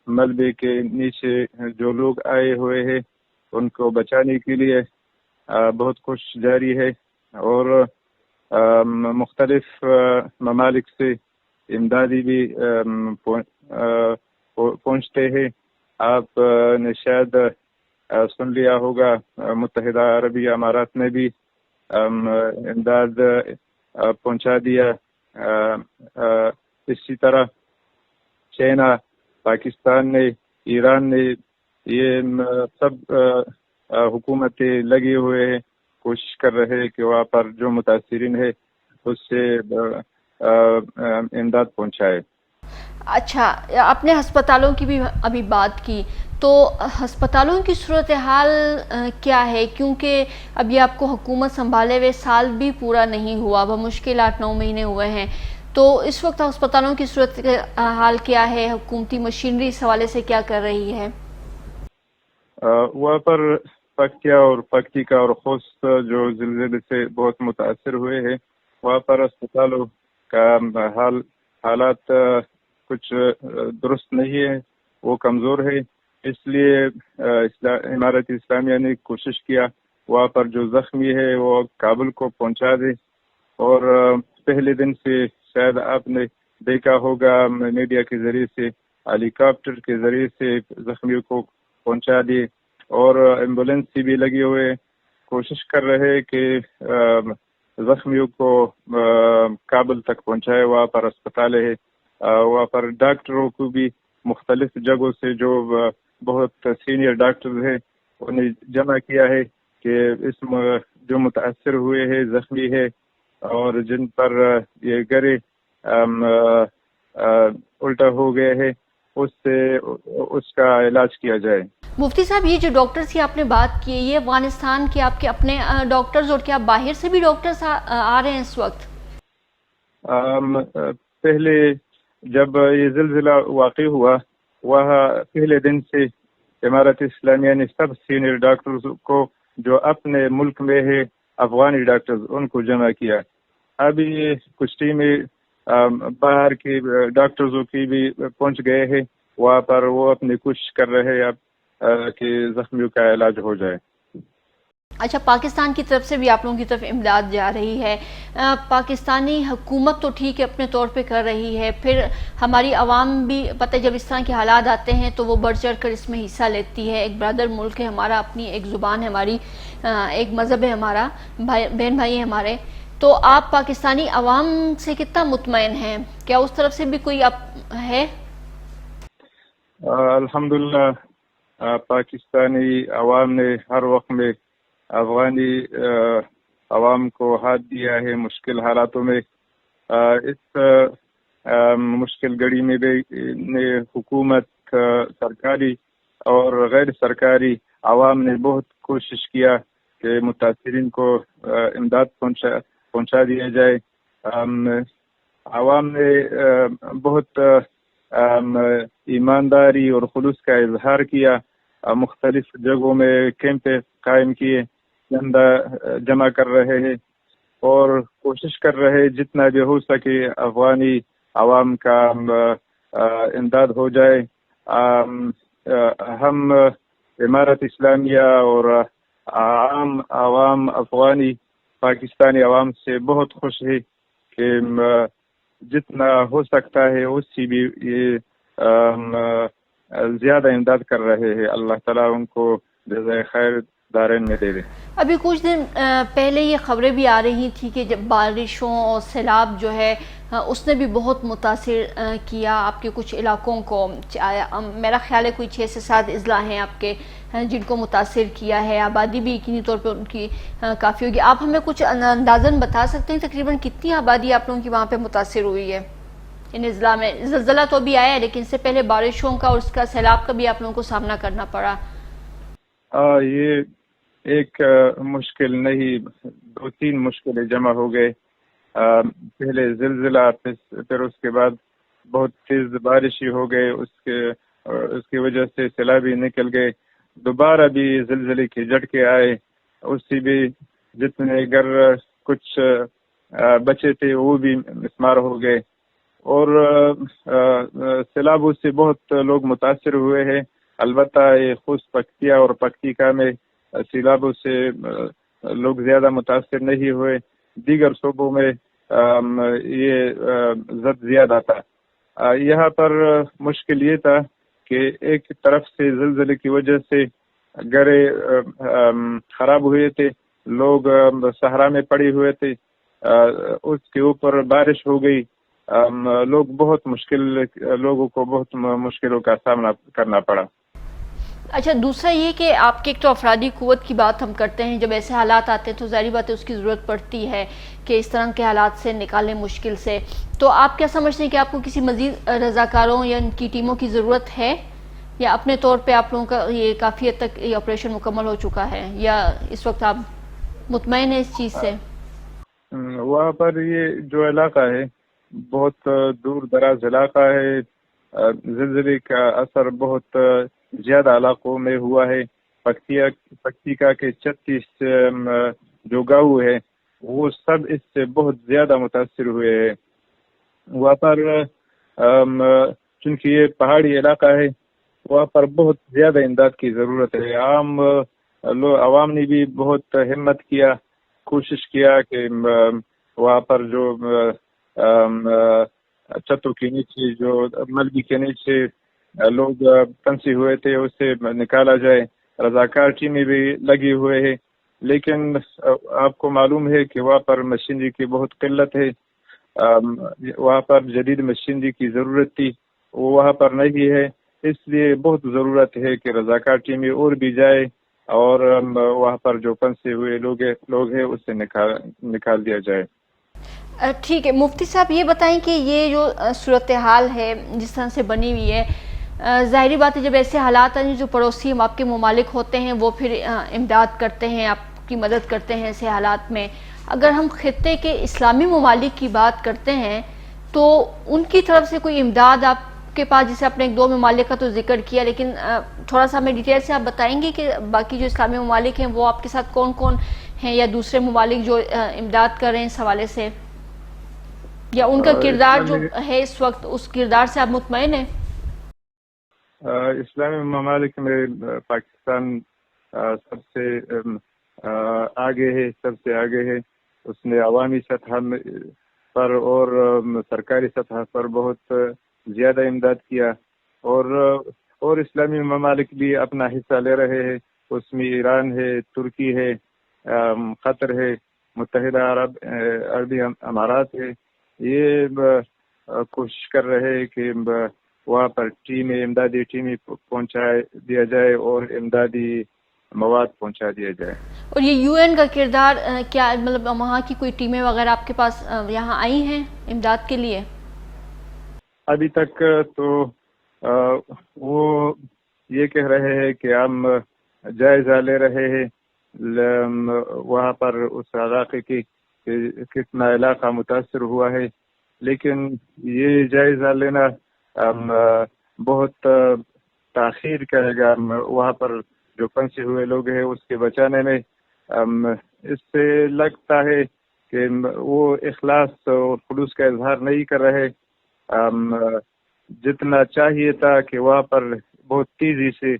ملبے کے نیچے جو لوگ آئے ہوئے ہیں ان کو بچانے کے لیے بہت کوشش جاری ہے، اور مختلف ممالک سے امدادی بھی پہنچتے ہیں. آپ نے شاید سن لیا ہوگا متحدہ عربی امارات نے بھی امداد پہنچا دیا. اسی طرح چائنا، پاکستان نے، ایران نے، یہ سب حکومتیں لگے ہوئے ہیں، کوشش کر رہے ہیں کہ وہاں پر جو متاثرین ہے اس سے امداد پہنچائے. اچھا، آپ نے ہسپتالوں کی بھی ابھی بات کی، تو ہسپتالوں کی صورتحال کیا ہے؟ کیونکہ ابھی آپ کو حکومت سنبھالے ہوئے سال بھی پورا نہیں ہوا، بمشکل 8-9 مہینے ہوئے ہیں، تو اس وقت ہسپتالوں کی صورتحال کیا ہے؟ حکومتی مشینری اس حوالے سے کیا کر رہی ہے؟ وہاں پر پکتیا اور پکتیکا اور خوست جو زلزلے سے بہت متاثر ہوئے ہیں، وہاں پر اسپتالوں کا حالات کچھ درست نہیں ہے، وہ کمزور ہے. اس لیے امارت اسلامیہ نے کوشش کیا وہاں پر جو زخمی ہے وہ کابل کو پہنچا دے. اور پہلے دن سے شاید آپ نے دیکھا ہوگا میڈیا کے ذریعے سے ہیلی کاپٹر کے ذریعے سے زخمیوں کو پہنچا دیے، اور ایمبولینس بھی لگے ہوئے کوشش کر رہے کہ زخمیوں کو کابل تک پہنچائے. وہاں پر اسپتال ہے، وہاں پر ڈاکٹروں کو بھی مختلف جگہوں سے جو بہت سینئر ڈاکٹر ہیں انہیں جمع کیا ہے کہ اس جو متاثر ہوئے ہیں، زخمی ہے، اور جن پر یہ گرے الٹا ہو گئے ہیں، اس کا علاج کیا جائے. مفتی صاحب، یہ جو ڈاکٹرز کی آپ نے بات کی، یہ افغانستان کے آپ کے اپنے ڈاکٹرز، اور کیا باہر سے بھی ڈاکٹرز آ رہے ہیں اس وقت؟ پہلے جب یہ زلزلہ واقع ہوا، وہاں پہلے دن سے امارت اسلامیہ نے سب سینئر ڈاکٹرز کو جو اپنے ملک میں ہے افغانی ڈاکٹرز ان کو جمع کیا. ابھی کچھ ٹیمیں باہر کے ڈاکٹرزوں کی بھی پہنچ گئے ہیں وہاں پر. وہ اپنی کوشش کر رہے ہیں اب کہ زخمیوں کا علاج ہو جائے. اچھا، پاکستان کی طرف سے بھی آپ لوگوں کی طرف امداد جا رہی ہے. پاکستانی حکومت تو ٹھیک ہے اپنے طور پہ کر رہی ہے، پھر ہماری عوام بھی پتہ جب اس طرح کے حالات آتے ہیں تو وہ بڑھ چڑھ کر اس میں حصہ لیتی ہے. ایک برادر ملک ہے ہمارا، اپنی ایک زبان ہے ہماری، ایک مذہب ہے ہمارا، بہن بھائی ہیں ہمارے. تو آپ پاکستانی عوام سے کتنا مطمئن ہیں؟ کیا اس طرف سے بھی کوئی ہے؟ الحمدللہ پاکستانی عوام نے ہر وقت میں افغانی عوام کو ہاتھ دیا ہے مشکل حالاتوں میں. اس مشکل گھڑی میں بھی حکومت، سرکاری اور غیر سرکاری عوام نے بہت کوشش کیا کہ متاثرین کو امداد پہنچا دیا جائے. عوام نے بہت ایمانداری اور خلوص کا اظہار کیا، مختلف جگہوں میں کیمپ قائم کیے، چندہ جمع کر رہے ہیں اور کوشش کر رہے جتنا بھی ہو سکے افغانی عوام کا امداد ہو جائے. ہم امارت اسلامیہ اور عام عوام افغانی پاکستانی عوام سے بہت خوش ہے کہ جتنا ہو سکتا ہے اس سے بھی یہ زیادہ امداد کر رہے ہیں. اللہ تعالیٰ ان کو جزائے خیر دارین میں دے دے. ابھی کچھ دن پہلے یہ خبریں بھی آ رہی تھی کہ جب بارشوں اور سیلاب جو ہے اس نے بھی بہت متاثر کیا آپ کے کچھ علاقوں کو. میرا خیال ہے کوئی 6 سے 7 اضلاع ہیں آپ کے جن کو متاثر کیا ہے. آبادی بھی یقینی طور پہ ان کی کافی ہوگی. آپ ہمیں کچھ اندازاً بتا سکتے ہیں تقریباً کتنی آبادی آپ لوگوں کی وہاں پہ متاثر ہوئی ہے ان اضلاع میں؟ زلزلہ تو بھی آیا ہے لیکن اس سے پہلے بارشوں کا اور اس کا سیلاب کا بھی آپ لوگوں کو سامنا کرنا پڑا. یہ ایک مشکل نہیں، 2-3 مشکلیں جمع ہو گئے. پہلے زلزلہ، پھر اس کے بعد بہت تیز بارشیں ہو گئے، اس کی وجہ سے سیلابی نکل گئے. دوبارہ بھی زلزلے کے جھٹکے آئے، اس سے بھی جتنے گھر کچھ بچے تھے وہ بھی مسمار ہو گئے، اور سیلابوں سے بہت لوگ متاثر ہوئے ہیں۔ البتہ یہ خصوص پکتیا اور پکتیکا میں سیلابوں سے لوگ زیادہ متاثر نہیں ہوئے، دیگر صوبوں میں یہ زد زیادہ تھا۔ یہاں پر مشکل یہ تھا کہ ایک طرف سے زلزلے کی وجہ سے گھرے خراب ہوئے تھے، لوگ صحرا میں پڑے ہوئے تھے، اس کے اوپر بارش ہو گئی، لوگوں کو بہت مشکلوں کا سامنا کرنا پڑا۔ اچھا، دوسرا یہ کہ آپ کے ایک تو افرادی قوت کی بات ہم کرتے ہیں، جب ایسے حالات آتے ہیں تو ظاہری بات ہے اس کی ضرورت پڑتی ہے کہ اس طرح کے حالات سے نکالیں مشکل سے، تو آپ کیا سمجھتے ہیں کہ آپ کو کسی مزید رضاکاروں یا ان کی ٹیموں کی ضرورت ہے، یا اپنے طور پہ آپ لوگوں کا یہ کافی حد تک یہ آپریشن مکمل ہو چکا ہے، یا اس وقت آپ مطمئن ہیں اس چیز سے؟ وہاں پر یہ جو علاقہ ہے بہت دور دراز علاقہ ہے، زلزلے کا اثر بہت زیادہ علاقوں میں ہوا ہے۔ پکتیکا کے 36 جو گاؤں ہے وہ سب اس سے بہت زیادہ متاثر ہوئے ہیں۔ وہاں پر چونکہ یہ پہاڑی علاقہ ہے، وہاں پر بہت زیادہ امداد کی ضرورت ہے۔ عوام نے بھی بہت ہمت کیا، کوشش کیا کہ وہاں پر جو چھتوں کے نیچے، جو ملبے کے نیچے لوگ پھنسے ہوئے تھے اسے نکالا جائے۔ رضاکار ٹیمیں بھی لگی ہوئے ہیں، لیکن آپ کو معلوم ہے کہ وہاں پر مشینری کی بہت قلت ہے، وہاں پر جدید مشینری کی ضرورت تھی، وہ وہاں پر نہیں ہے، اس لیے بہت ضرورت ہے کہ رضاکار ٹیمیں اور بھی جائے اور وہاں پر جو پھنسے ہوئے لوگ ہیں اسے نکال دیا جائے۔ ٹھیک ہے مفتی صاحب، یہ بتائیں کہ یہ جو صورتحال ہے جس طرح سے بنی ہوئی ہے، ظاہری بات ہے جب ایسے حالات ہیں جو پڑوسی ہم آپ کے ممالک ہوتے ہیں وہ پھر امداد کرتے ہیں، آپ کی مدد کرتے ہیں ایسے حالات میں، اگر ہم خطے کے اسلامی ممالک کی بات کرتے ہیں تو ان کی طرف سے کوئی امداد آپ کے پاس، جیسے آپ نے 1-2 ممالک کا تو ذکر کیا، لیکن تھوڑا سا ہمیں ڈیٹیل سے آپ بتائیں گے کہ باقی جو اسلامی ممالک ہیں وہ آپ کے ساتھ کون کون ہیں، یا دوسرے ممالک جو امداد کر رہے ہیں اس حوالے سے، یا ان کا کردار جو ہے اس وقت، اس کردار سے آپ مطمئن ہیں؟ اسلامی ممالک میں پاکستان سب سے آگے ہے، اس نے عوامی سطح پر اور سرکاری سطح پر بہت زیادہ امداد کیا، اور اسلامی ممالک بھی اپنا حصہ لے رہے ہیں، اس میں ایران ہے، ترکی ہے، قطر ہے، متحدہ عربی امارات ہے، یہ کوشش کر رہے ہیں کہ وہاں پر امدادی ٹیمیں پہنچا دیا جائے اور امدادی مواد پہنچا دیا جائے۔ اور یہ یو این کا کردار کیا، مطلب وہاں کی کوئی ٹیمیں وغیرہ آپ کے پاس یہاں آئی ہیں امداد کے لیے؟ ابھی تک تو وہ یہ کہہ رہے ہیں کہ ہم جائزہ لے رہے ہیں وہاں پر اس علاقے کی کتنا علاقہ متاثر ہوا ہے، لیکن یہ جائزہ لینا بہت تاخیر کرے گا وہاں پر جو پھنسے ہوئے لوگ ہیں اس کے بچانے میں۔ اس سے لگتا ہے کہ وہ اخلاص اور خلوص کا اظہار نہیں کر رہے، جتنا چاہیے تھا کہ وہاں پر بہت تیزی سے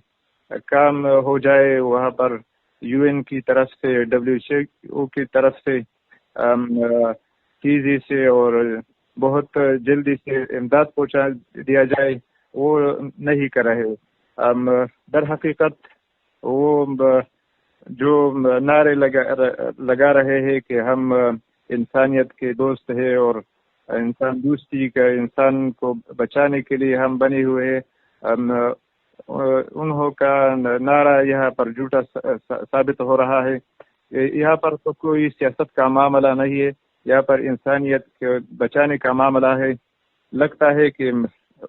کام ہو جائے، وہاں پر یو این کی طرف سے، WHO کی طرف سے تیزی سے اور بہت جلدی سے امداد پہنچا دیا جائے، وہ نہیں کر رہے۔ در حقیقت وہ جو نعرے لگا رہے ہیں کہ ہم انسانیت کے دوست ہیں اور انسان دوستی کا، انسان کو بچانے کے لیے ہم بنے ہوئے ہیں، انہوں کا نعرہ یہاں پر جھوٹا ثابت ہو رہا ہے۔ یہاں پر تو کوئی سیاست کا معاملہ نہیں ہے، یہاں پر انسانیت کے بچانے کا معاملہ ہے۔ لگتا ہے کہ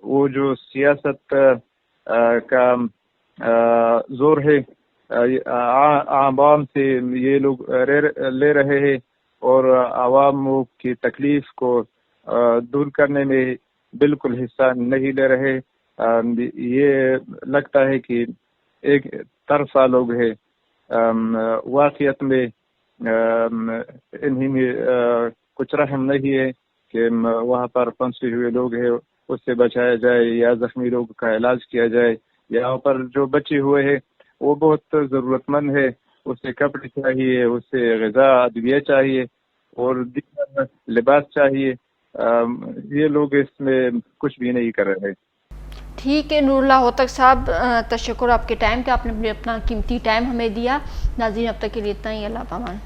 وہ جو سیاست کا زور ہے عوام سے یہ لوگ لے رہے ہیں اور عوام کی تکلیف کو دور کرنے میں بالکل حصہ نہیں لے رہے۔ یہ لگتا ہے کہ ایک طرفہ لوگ ہیں. واقعیت میں انہیں میں کچھ رحم نہیں ہے کہ وہاں پر پھنسے ہوئے لوگ ہیں اس سے بچایا جائے یا زخمی لوگ کا علاج کیا جائے. یہاں پر جو بچے ہوئے ہیں وہ بہت ضرورت مند ہے, اسے کپڑے چاہیے, اسے غذا ادویہ چاہیے اور دیگر لباس چاہیے. یہ لوگ اس میں کچھ بھی نہیں کر رہے. ٹھیک ہے نور اللہ ہوتک صاحب, تشکر آپ کے ٹائم کا, آپ نے اپنا قیمتی ٹائم ہمیں دیا. ناظرین اب تک کے لیے اتنا ہی, اللہ پامان.